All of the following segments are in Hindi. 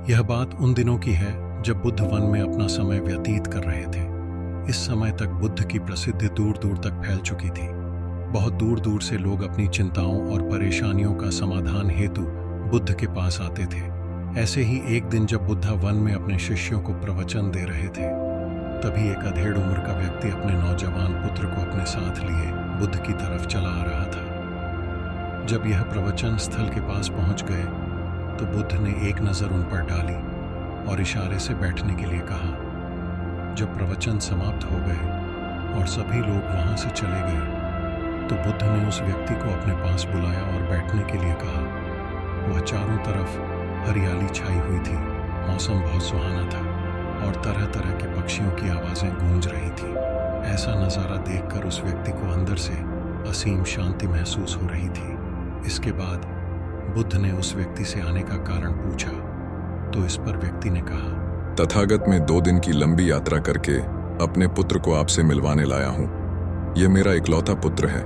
यह बात उन दिनों की है जब बुद्ध वन में अपना समय व्यतीत कर रहे थे। इस समय तक बुद्ध की प्रसिद्धि दूर दूर तक फैल चुकी थी। बहुत दूर दूर से लोग अपनी चिंताओं और परेशानियों का समाधान हेतु बुद्ध के पास आते थे। ऐसे ही एक दिन जब बुद्ध वन में अपने शिष्यों को प्रवचन दे रहे थे, तभी एक अधेड़ उम्र का व्यक्ति अपने नौजवान पुत्र को अपने साथ लिए बुद्ध की तरफ चला आ रहा था। जब यह प्रवचन स्थल के पास पहुंच गए तो बुद्ध ने एक नज़र उन पर डाली और इशारे से बैठने के लिए कहा। जब प्रवचन समाप्त हो गए और सभी लोग वहां से चले गए तो बुद्ध ने उस व्यक्ति को अपने पास बुलाया और बैठने के लिए कहा। वह चारों तरफ हरियाली छाई हुई थी, मौसम बहुत सुहाना था और तरह तरह के पक्षियों की आवाज़ें गूंज रही थी। ऐसा नज़ारा देखकर उस व्यक्ति को अंदर से असीम शांति महसूस हो रही थी। इसके बाद बुद्ध ने उस व्यक्ति से आने का कारण पूछा तो इस पर व्यक्ति ने कहा, तथागत में 2 दिन की लंबी यात्रा करके अपने पुत्र को आपसे मिलवाने लाया हूँ। यह मेरा इकलौता पुत्र है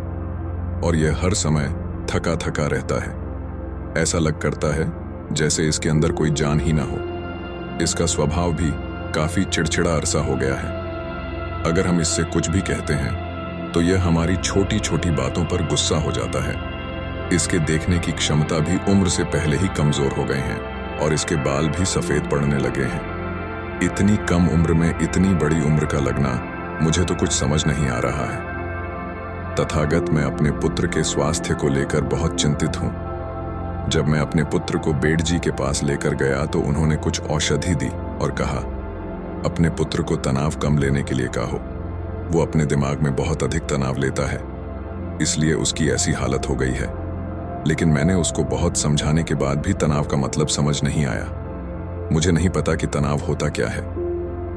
और यह हर समय थका थका रहता है। ऐसा लग करता है जैसे इसके अंदर कोई जान ही ना हो। इसका स्वभाव भी काफी चिड़चिड़ा अरसा हो गया है। अगर हम इससे कुछ भी कहते हैं तो यह हमारी छोटी छोटी बातों पर गुस्सा हो जाता है। इसके देखने की क्षमता भी उम्र से पहले ही कमजोर हो गए हैं और इसके बाल भी सफेद पड़ने लगे हैं। इतनी कम उम्र में इतनी बड़ी उम्र का लगना मुझे तो कुछ समझ नहीं आ रहा है। तथागत, मैं अपने पुत्र के स्वास्थ्य को लेकर बहुत चिंतित हूँ। जब मैं अपने पुत्र को बेड जी के पास लेकर गया तो उन्होंने कुछ औषधि दी और कहा, अपने पुत्र को तनाव कम लेने के लिए कहो। वो अपने दिमाग में बहुत अधिक तनाव लेता है, इसलिए उसकी ऐसी हालत हो गई है। लेकिन मैंने उसको बहुत समझाने के बाद भी तनाव का मतलब समझ नहीं आया। मुझे नहीं पता कि तनाव होता क्या है,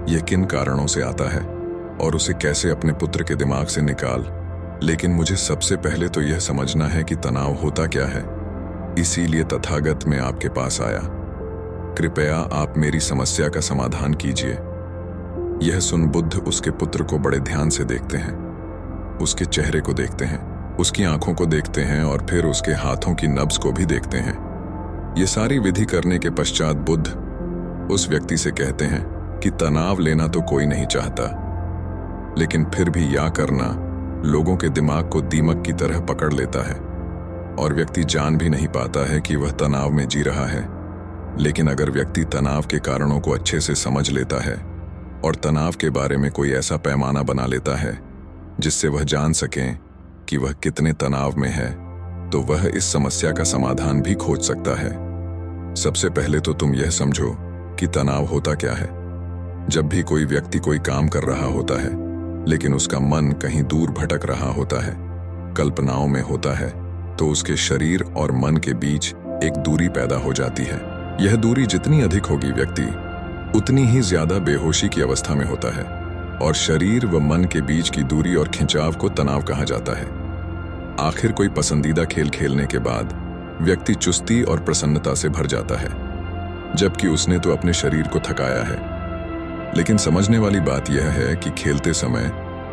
यह किन कारणों से आता है और उसे कैसे अपने पुत्र के दिमाग से निकाल। लेकिन मुझे सबसे पहले तो यह समझना है कि तनाव होता क्या है। इसीलिए तथागत मैं आपके पास आया। कृपया आप मेरी समस्या का समाधान कीजिए। यह सुन बुद्ध उसके पुत्र को बड़े ध्यान से देखते हैं। उसके चेहरे को देखते हैं, उसकी आंखों को देखते हैं और फिर उसके हाथों की नब्ज को भी देखते हैं। ये सारी विधि करने के पश्चात बुद्ध उस व्यक्ति से कहते हैं कि तनाव लेना तो कोई नहीं चाहता, लेकिन फिर भी या करना लोगों के दिमाग को दीमक की तरह पकड़ लेता है और व्यक्ति जान भी नहीं पाता है कि वह तनाव में जी रहा है। लेकिन अगर व्यक्ति तनाव के कारणों को अच्छे से समझ लेता है और तनाव के बारे में कोई ऐसा पैमाना बना लेता है जिससे वह जान सकें कि वह कितने तनाव में है, तो वह इस समस्या का समाधान भी खोज सकता है। सबसे पहले तो तुम यह समझो कि तनाव होता क्या है। जब भी कोई व्यक्ति कोई काम कर रहा होता है लेकिन उसका मन कहीं दूर भटक रहा होता है, कल्पनाओं में होता है, तो उसके शरीर और मन के बीच एक दूरी पैदा हो जाती है। यह दूरी जितनी अधिक होगी, व्यक्ति उतनी ही ज्यादा बेहोशी की अवस्था में होता है और शरीर व मन के बीच की दूरी और खिंचाव को तनाव कहा जाता है। आखिर कोई पसंदीदा खेल खेलने के बाद व्यक्ति चुस्ती और प्रसन्नता से भर जाता है, जबकि उसने तो अपने शरीर को थकाया है। लेकिन समझने वाली बात यह है कि खेलते समय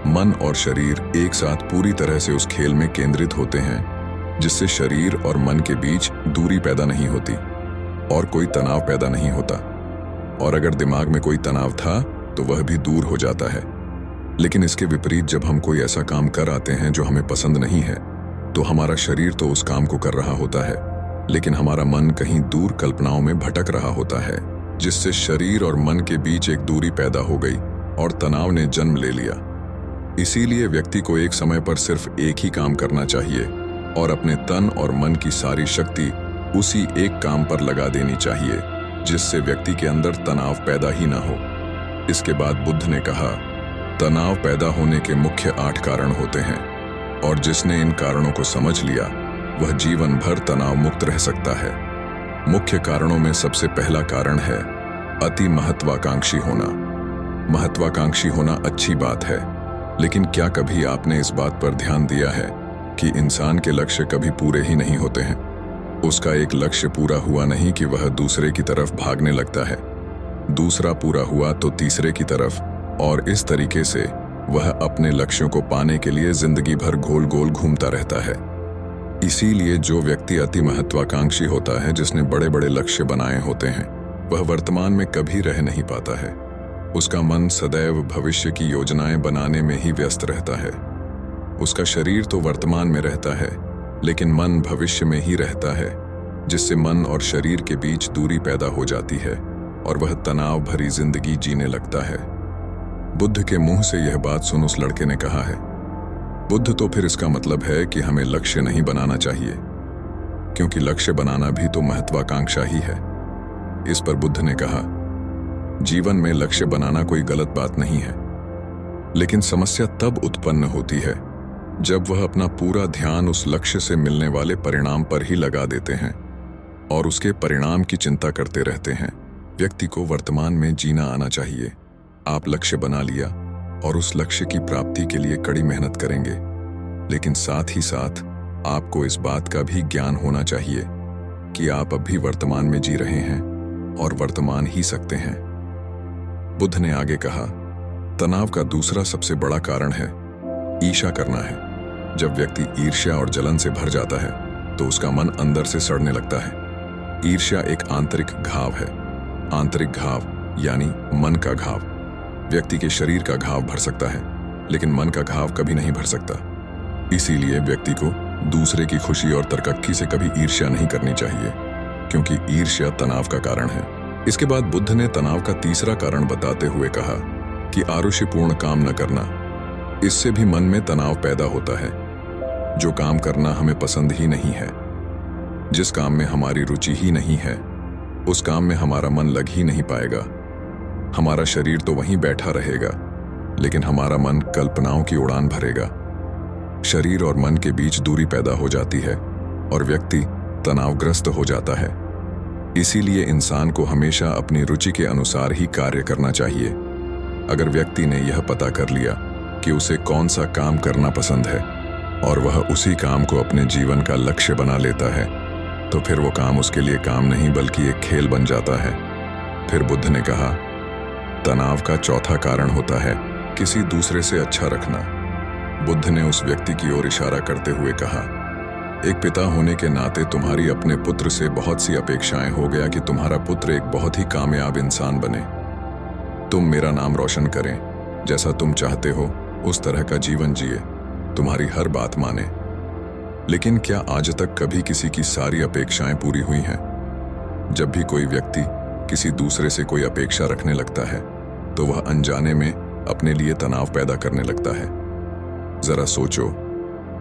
मन और शरीर एक साथ पूरी तरह से उस खेल में केंद्रित होते हैं, जिससे शरीर और मन के बीच दूरी पैदा नहीं होती और कोई तनाव पैदा नहीं होता। और अगर दिमाग में कोई तनाव था तो वह भी दूर हो जाता है। लेकिन इसके विपरीत जब हम कोई ऐसा काम कर आते हैं जो हमें पसंद नहीं है, तो हमारा शरीर तो उस काम को कर रहा होता है, लेकिन हमारा मन कहीं दूर कल्पनाओं में भटक रहा होता है, जिससे शरीर और मन के बीच एक दूरी पैदा हो गई और तनाव ने जन्म ले लिया। इसीलिए व्यक्ति को एक समय पर सिर्फ एक ही काम करना चाहिए और अपने तन और मन की सारी शक्ति उसी एक काम पर लगा देनी चाहिए, जिससे व्यक्ति के अंदर तनाव पैदा ही ना हो। इसके बाद बुद्ध ने कहा, तनाव पैदा होने के मुख्य 8 कारण होते हैं और जिसने इन कारणों को समझ लिया वह जीवन भर तनाव मुक्त रह सकता है। मुख्य कारणों में सबसे पहला कारण है अति महत्वाकांक्षी होना। महत्वाकांक्षी होना अच्छी बात है, लेकिन क्या कभी आपने इस बात पर ध्यान दिया है कि इंसान के लक्ष्य कभी पूरे ही नहीं होते हैं। उसका एक लक्ष्य पूरा हुआ नहीं कि वह दूसरे की तरफ भागने लगता है, दूसरा पूरा हुआ तो तीसरे की तरफ, और इस तरीके से वह अपने लक्ष्यों को पाने के लिए जिंदगी भर गोल गोल घूमता रहता है। इसीलिए जो व्यक्ति अति महत्वाकांक्षी होता है, जिसने बड़े बड़े लक्ष्य बनाए होते हैं, वह वर्तमान में कभी रह नहीं पाता है। उसका मन सदैव भविष्य की योजनाएं बनाने में ही व्यस्त रहता है। उसका शरीर तो वर्तमान में रहता है, लेकिन मन भविष्य में ही रहता है, जिससे मन और शरीर के बीच दूरी पैदा हो जाती है और वह तनाव भरी जिंदगी जीने लगता है। बुद्ध के मुंह से यह बात सुन उस लड़के ने कहा है, बुद्ध, तो फिर इसका मतलब है कि हमें लक्ष्य नहीं बनाना चाहिए, क्योंकि लक्ष्य बनाना भी तो महत्वाकांक्षा ही है। इस पर बुद्ध ने कहा, जीवन में लक्ष्य बनाना कोई गलत बात नहीं है, लेकिन समस्या तब उत्पन्न होती है जब वह अपना पूरा ध्यान उस लक्ष्य से मिलने वाले परिणाम पर ही लगा देते हैं और उसके परिणाम की चिंता करते रहते हैं। व्यक्ति को वर्तमान में जीना आना चाहिए। आप लक्ष्य बना लिया और उस लक्ष्य की प्राप्ति के लिए कड़ी मेहनत करेंगे, लेकिन साथ ही साथ आपको इस बात का भी ज्ञान होना चाहिए कि आप अब भी वर्तमान में जी रहे हैं और वर्तमान ही सकते हैं। बुद्ध ने आगे कहा, तनाव का दूसरा सबसे बड़ा कारण है ईर्ष्या करना है। जब व्यक्ति ईर्ष्या और जलन से भर जाता है तो उसका मन अंदर से सड़ने लगता है। ईर्ष्या एक आंतरिक घाव है। आंतरिक घाव यानी मन का घाव। व्यक्ति के शरीर का घाव भर सकता है, लेकिन मन का घाव कभी नहीं भर सकता। इसीलिए व्यक्ति को दूसरे की खुशी और तरक्की से कभी ईर्ष्या नहीं करनी चाहिए, क्योंकि ईर्ष्या तनाव का कारण है। इसके बाद बुद्ध ने तनाव का तीसरा कारण बताते हुए कहा कि आरुषिपूर्ण काम न करना। इससे भी मन में तनाव पैदा होता है। जो काम करना हमें पसंद ही नहीं है, जिस काम में हमारी रुचि ही नहीं है, उस काम में हमारा मन लग ही नहीं पाएगा। हमारा शरीर तो वहीं बैठा रहेगा, लेकिन हमारा मन कल्पनाओं की उड़ान भरेगा। शरीर और मन के बीच दूरी पैदा हो जाती है और व्यक्ति तनावग्रस्त हो जाता है। इसीलिए इंसान को हमेशा अपनी रुचि के अनुसार ही कार्य करना चाहिए। अगर व्यक्ति ने यह पता कर लिया कि उसे कौन सा काम करना पसंद है और वह उसी काम को अपने जीवन का लक्ष्य बना लेता है, तो फिर वो काम उसके लिए काम नहीं बल्कि एक खेल बन जाता है। फिर बुद्ध ने कहा, तनाव का चौथा कारण होता है किसी दूसरे से अच्छा रखना। बुद्ध ने उस व्यक्ति की ओर इशारा करते हुए कहा, एक पिता होने के नाते तुम्हारी अपने पुत्र से बहुत सी अपेक्षाएं हो गया कि तुम्हारा पुत्र एक बहुत ही कामयाब इंसान बने। तुम मेरा नाम रोशन करें, जैसा तुम चाहते हो उस तरह का जीवन जिए, तुम्हारी हर बात माने। लेकिन क्या आज तक कभी किसी की सारी अपेक्षाएं पूरी हुई हैं? जब भी कोई व्यक्ति किसी दूसरे से कोई अपेक्षा रखने लगता है तो वह अनजाने में अपने लिए तनाव पैदा करने लगता है। जरा सोचो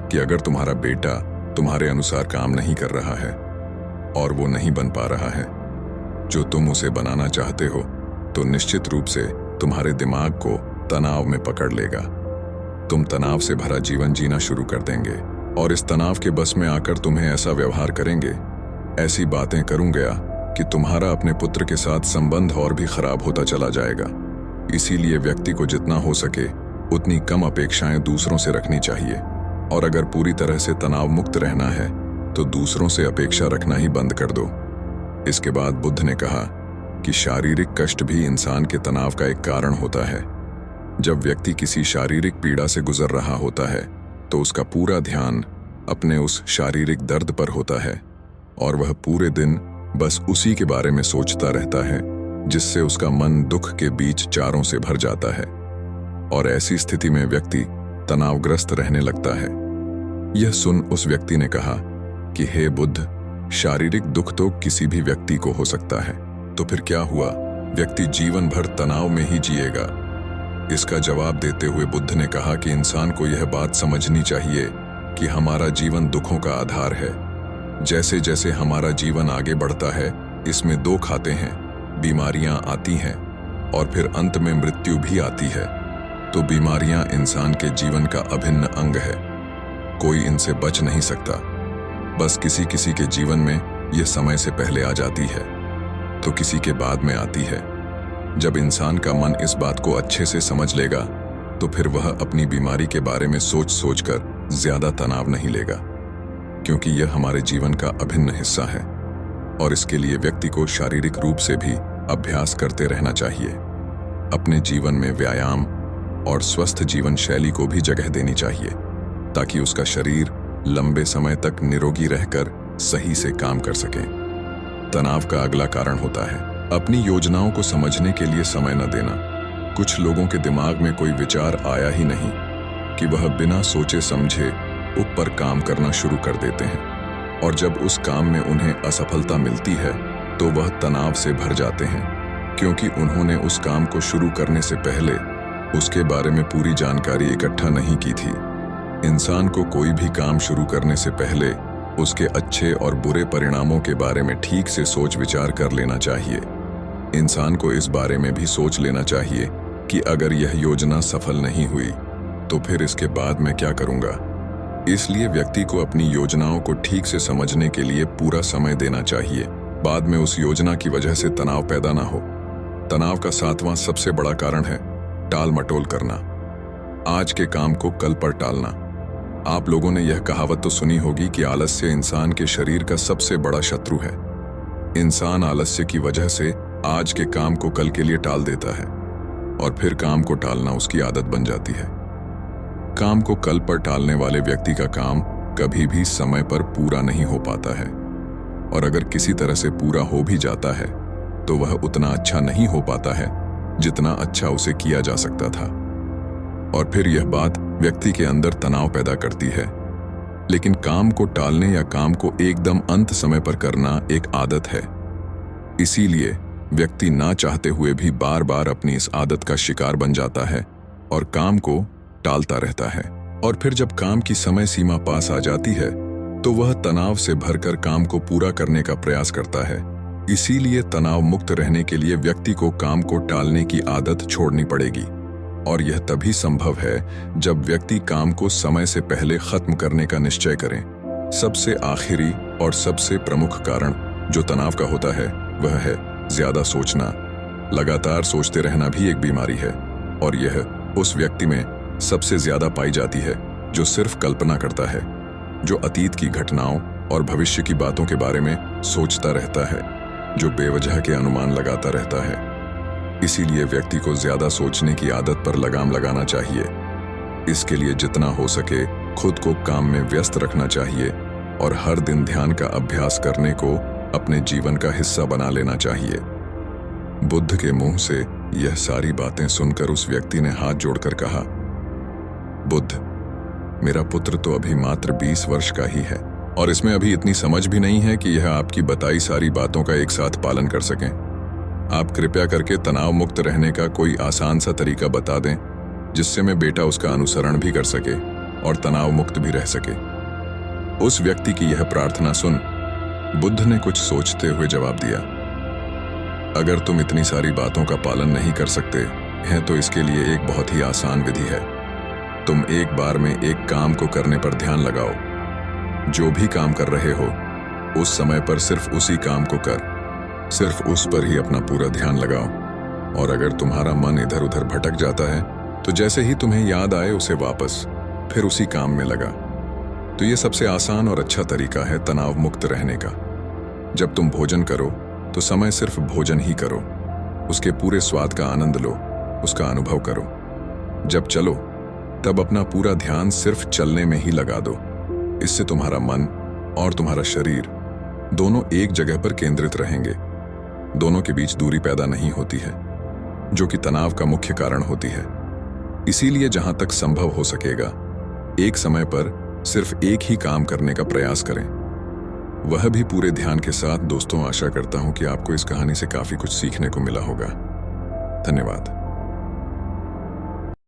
कि अगर तुम्हारा बेटा तुम्हारे अनुसार काम नहीं कर रहा है और वो नहीं बन पा रहा है जो तुम उसे बनाना चाहते हो, तो निश्चित रूप से तुम्हारे दिमाग को तनाव में पकड़ लेगा। तुम तनाव से भरा जीवन जीना शुरू कर देंगे और इस तनाव के बस में आकर तुम्हें ऐसा व्यवहार करेंगे, ऐसी बातें करूंगा कि तुम्हारा अपने पुत्र के साथ संबंध और भी खराब होता चला जाएगा। इसीलिए व्यक्ति को जितना हो सके उतनी कम अपेक्षाएं दूसरों से रखनी चाहिए, और अगर पूरी तरह से तनाव मुक्त रहना है तो दूसरों से अपेक्षा रखना ही बंद कर दो। इसके बाद बुद्ध ने कहा कि शारीरिक कष्ट भी इंसान के तनाव का एक कारण होता है। जब व्यक्ति किसी शारीरिक पीड़ा से गुजर रहा होता है तो उसका पूरा ध्यान अपने उस शारीरिक दर्द पर होता है और वह पूरे दिन बस उसी के बारे में सोचता रहता है, जिससे उसका मन दुख के बीच चारों से भर जाता है और ऐसी स्थिति में व्यक्ति तनावग्रस्त रहने लगता है। यह सुन उस व्यक्ति ने कहा कि हे बुद्ध, शारीरिक दुख तो किसी भी व्यक्ति को हो सकता है, तो फिर क्या हुआ, व्यक्ति जीवन भर तनाव में ही जिएगा? इसका जवाब देते हुए बुद्ध ने कहा कि इंसान को यह बात समझनी चाहिए कि हमारा जीवन दुखों का आधार है। जैसे जैसे हमारा जीवन आगे बढ़ता है, इसमें दो खाते हैं, बीमारियां आती हैं और फिर अंत में मृत्यु भी आती है। तो बीमारियां इंसान के जीवन का अभिन्न अंग है, कोई इनसे बच नहीं सकता। बस किसी किसी के जीवन में यह समय से पहले आ जाती है तो किसी के बाद में आती है। जब इंसान का मन इस बात को अच्छे से समझ लेगा तो फिर वह अपनी बीमारी के बारे में सोच सोचकर ज्यादा तनाव नहीं लेगा, क्योंकि यह हमारे जीवन का अभिन्न हिस्सा है और इसके लिए व्यक्ति को शारीरिक रूप से भी अभ्यास करते रहना चाहिए। अपने जीवन में व्यायाम और स्वस्थ जीवन शैली को भी जगह देनी चाहिए ताकि उसका शरीर लंबे समय तक निरोगी रहकर सही से काम कर सके। तनाव का अगला कारण होता है अपनी योजनाओं को समझने के लिए समय न देना। कुछ लोगों के दिमाग में कोई विचार आया ही नहीं कि वह बिना सोचे समझे ऊपर काम करना शुरू कर देते हैं, और जब उस काम में उन्हें असफलता मिलती है तो वह तनाव से भर जाते हैं, क्योंकि उन्होंने उस काम को शुरू करने से पहले उसके बारे में पूरी जानकारी इकट्ठा नहीं की थी। इंसान को कोई भी काम शुरू करने से पहले उसके अच्छे और बुरे परिणामों के बारे में ठीक से सोच विचार कर लेना चाहिए। इंसान को इस बारे में भी सोच लेना चाहिए कि अगर यह योजना सफल नहीं हुई तो फिर इसके बाद मैं क्या करूंगा। इसलिए व्यक्ति को अपनी योजनाओं को ठीक से समझने के लिए पूरा समय देना चाहिए। बाद में उस योजना की वजह से तनाव पैदा ना हो। तनाव का 7वां सबसे बड़ा कारण है टाल मटोल करना। आज के काम को कल पर टालना। आप लोगों ने यह कहावत तो सुनी होगी कि आलस्य इंसान के शरीर का सबसे बड़ा शत्रु है। इंसान आलस्य की वजह से आज के काम को कल के लिए टाल देता है, और फिर काम को टालना उसकी आदत बन जाती है। काम को कल पर टालने वाले व्यक्ति का काम कभी भी समय पर पूरा नहीं हो पाता है, और अगर किसी तरह से पूरा हो भी जाता है तो वह उतना अच्छा नहीं हो पाता है जितना अच्छा उसे किया जा सकता था, और फिर यह बात व्यक्ति के अंदर तनाव पैदा करती है। लेकिन काम को टालने या काम को एकदम अंत समय पर करना एक आदत है, इसीलिए व्यक्ति ना चाहते हुए भी बार बार अपनी इस आदत का शिकार बन जाता है और काम को टालता रहता है। और फिर जब काम की समय सीमा पास आ जाती है तो वह तनाव से भरकर काम को पूरा करने का प्रयास करता है। इसीलिए तनाव मुक्त रहने के लिए व्यक्ति को काम को टालने की आदत छोड़नी पड़ेगी, और यह तभी संभव है जब व्यक्ति काम को समय से पहले खत्म करने का निश्चय करें। सबसे आखिरी और सबसे प्रमुख कारण जो तनाव का होता है वह है ज्यादा सोचना। लगातार सोचते रहना भी एक बीमारी है, और यह उस व्यक्ति में सबसे ज्यादा पाई जाती है जो सिर्फ कल्पना करता है, जो अतीत की घटनाओं और भविष्य की बातों के बारे में सोचता रहता है, जो बेवजह के अनुमान लगाता रहता है। इसीलिए व्यक्ति को ज्यादा सोचने की आदत पर लगाम लगाना चाहिए। इसके लिए जितना हो सके खुद को काम में व्यस्त रखना चाहिए, और हर दिन ध्यान का अभ्यास करने को अपने जीवन का हिस्सा बना लेना चाहिए। बुद्ध के मुंह से यह सारी बातें सुनकर उस व्यक्ति ने हाथ जोड़कर कहा, बुद्ध, मेरा पुत्र तो अभी मात्र 20 वर्ष का ही है, और इसमें अभी इतनी समझ भी नहीं है कि यह आपकी बताई सारी बातों का एक साथ पालन कर सकें। आप कृपया करके तनाव मुक्त रहने का कोई आसान सा तरीका बता दें, जिससे मैं बेटा उसका अनुसरण भी कर सके और तनाव मुक्त भी रह सके। उस व्यक्ति की यह प्रार्थना सुन बुद्ध ने कुछ सोचते हुए जवाब दिया, अगर तुम इतनी सारी बातों का पालन नहीं कर सकते हैं तो इसके लिए एक बहुत ही आसान विधि है। तुम एक बार में एक काम को करने पर ध्यान लगाओ। जो भी काम कर रहे हो उस समय पर सिर्फ उसी काम को कर, सिर्फ उस पर ही अपना पूरा ध्यान लगाओ। और अगर तुम्हारा मन इधर उधर भटक जाता है तो जैसे ही तुम्हें याद आए उसे वापस फिर उसी काम में लगा। तो ये सबसे आसान और अच्छा तरीका है तनाव मुक्त रहने का। जब तुम भोजन करो तो समय सिर्फ भोजन ही करो, उसके पूरे स्वाद का आनंद लो, उसका अनुभव करो। जब चलो तब अपना पूरा ध्यान सिर्फ चलने में ही लगा दो। इससे तुम्हारा मन और तुम्हारा शरीर दोनों एक जगह पर केंद्रित रहेंगे। दोनों के बीच दूरी पैदा नहीं होती है, जो कि तनाव का मुख्य कारण होती है। इसीलिए जहां तक संभव हो सकेगा एक समय पर सिर्फ एक ही काम करने का प्रयास करें, वह भी पूरे ध्यान के साथ। दोस्तों, आशा करता हूं कि आपको इस कहानी से काफी कुछ सीखने को मिला होगा। धन्यवाद।